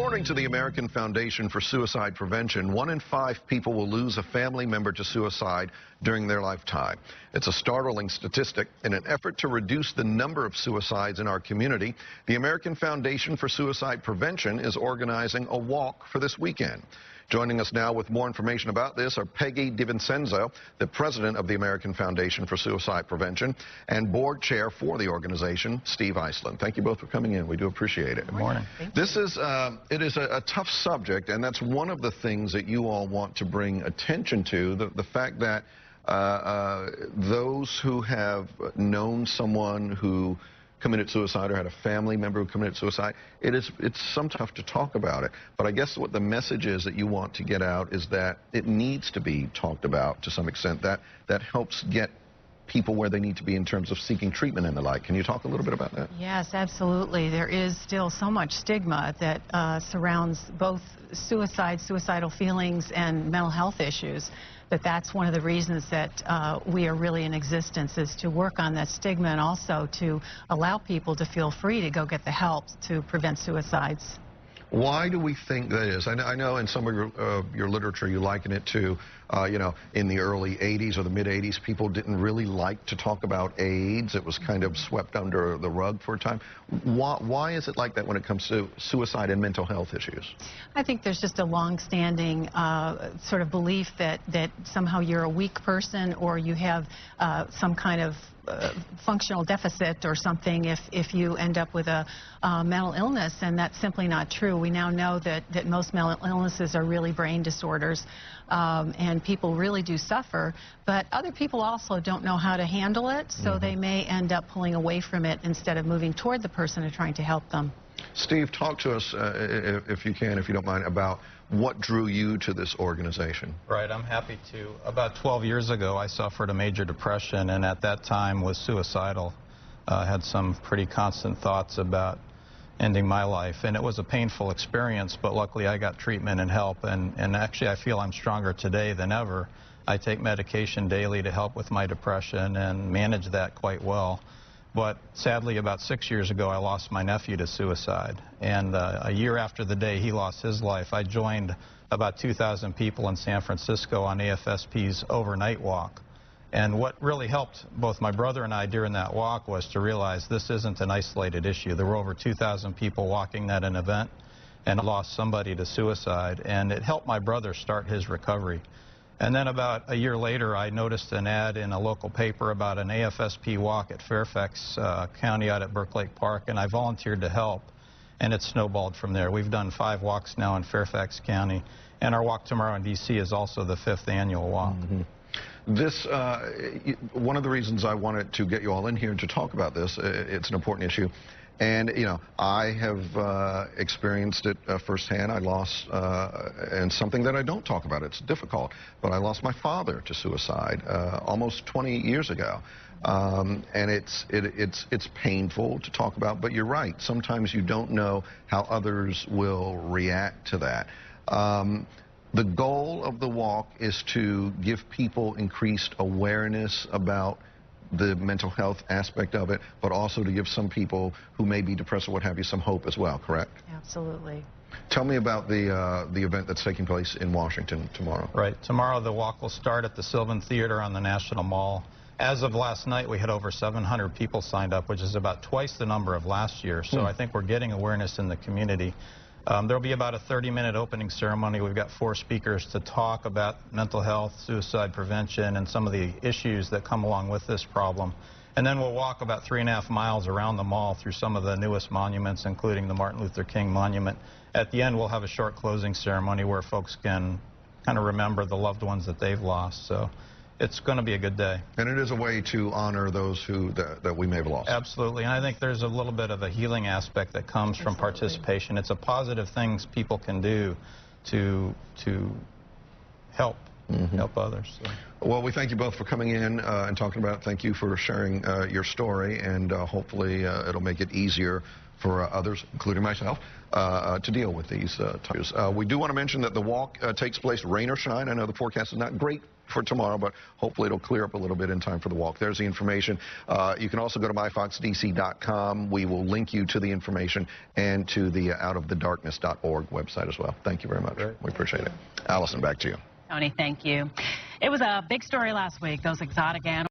According to the American Foundation for Suicide Prevention, 1 in 5 people will lose a family member to suicide during their lifetime. It's a startling statistic. In an effort to reduce the number of suicides in our community, the American Foundation for Suicide Prevention is organizing a walk for this weekend. Joining us now with more information about this are Peggy DiVincenzo, the president of the American Foundation for Suicide Prevention, and board chair for the organization, Steve Iceland. Thank you both for coming in. We do appreciate it. Good morning. This is it is a tough subject, and that's one of the things that you all want to bring attention to, the fact that those who have known someone who committed suicide or had a family member who committed suicide, it's sometimes tough to talk about it. But I guess what the message is that you want to get out is that it needs to be talked about to some extent. That helps get people where they need to be in terms of seeking treatment and the like. Can you talk a little bit about that? Yes, absolutely. There is still so much stigma that surrounds both suicidal feelings and mental health issues. That's one of the reasons that we are really in existence, is to work on that stigma and also to allow people to feel free to go get the help to prevent suicides. Why do we think that is? I know in some of your literature you liken it to, you know, in the early 80s or the mid-80s, people didn't really like to talk about AIDS. It was kind of swept under the rug for a time. Why is it like that when it comes to suicide and mental health issues? I think there's just a long-standing sort of belief that somehow you're a weak person, or you have some kind of functional deficit or something if you end up with a mental illness, and that's simply not true. We now know that most mental illnesses are really brain disorders, and people really do suffer, but other people also don't know how to handle it, so they may end up pulling away from it instead of moving toward the person and trying to help them. Steve, talk to us, if you can, if you don't mind, about what drew you to this organization. Right, I'm happy to. About 12 years ago, I suffered a major depression, and at that time was suicidal. Had some pretty constant thoughts about ending my life, and it was a painful experience, but luckily I got treatment and help, and actually I feel I'm stronger today than ever. I take medication daily to help with my depression and manage that quite well. But sadly, about 6 years ago, I lost my nephew to suicide. And a year after the day he lost his life, I joined about 2,000 people in San Francisco on AFSP's overnight walk. And what really helped both my brother and I during that walk was to realize this isn't an isolated issue. There were over 2,000 people walking at an event, and I lost somebody to suicide. And it helped my brother start his recovery. And then about a year later, I noticed an ad in a local paper about an AFSP walk at Fairfax County out at Burklake Park, and I volunteered to help, and it snowballed from there. We've done 5 walks now in Fairfax County, and our walk tomorrow in D.C. is also the 5th annual walk. This, one of the reasons I wanted to get you all in here to talk about this, it's an important issue. And, you know, I have experienced it firsthand. I lost, and something that I don't talk about, it's difficult, but I lost my father to suicide almost 20 years ago. And it's painful to talk about, but you're right. Sometimes you don't know how others will react to that. The goal of the walk is to give people increased awareness about the mental health aspect of it, but also to give some people who may be depressed or what have you some hope as well, correct? Absolutely. Tell me about the event that's taking place in Washington tomorrow. Right. Tomorrow the walk will start at the Sylvan Theater on the National Mall. As of last night, we had over 700 people signed up, which is about twice the number of last year. So I think we're getting awareness in the community. There'll be about a 30-minute opening ceremony. We've got 4 speakers to talk about mental health, suicide prevention, and some of the issues that come along with this problem. And then we'll walk about 3.5 miles around the mall through some of the newest monuments, including the Martin Luther King Monument. At the end, we'll have a short closing ceremony where folks can kind of remember the loved ones that they've lost. So it's going to be a good day. And it is a way to honor those that we may have lost. Absolutely. And I think there's a little bit of a healing aspect that comes from participation. It's a positive thing people can do to help others. So. Well, we thank you both for coming in and talking about it. Thank you for sharing your story, and hopefully it'll make it easier for others, including myself, to deal with these issues. We do want to mention that the walk takes place rain or shine. I know the forecast is not great for tomorrow, but hopefully it'll clear up a little bit in time for the walk. There's the information. You can also go to myfoxdc.com. We will link you to the information and to the outofthedarkness.org website as well. Thank you very much. Great. We appreciate it. Allison, back to you. Tony, thank you. It was a big story last week, those exotic animals.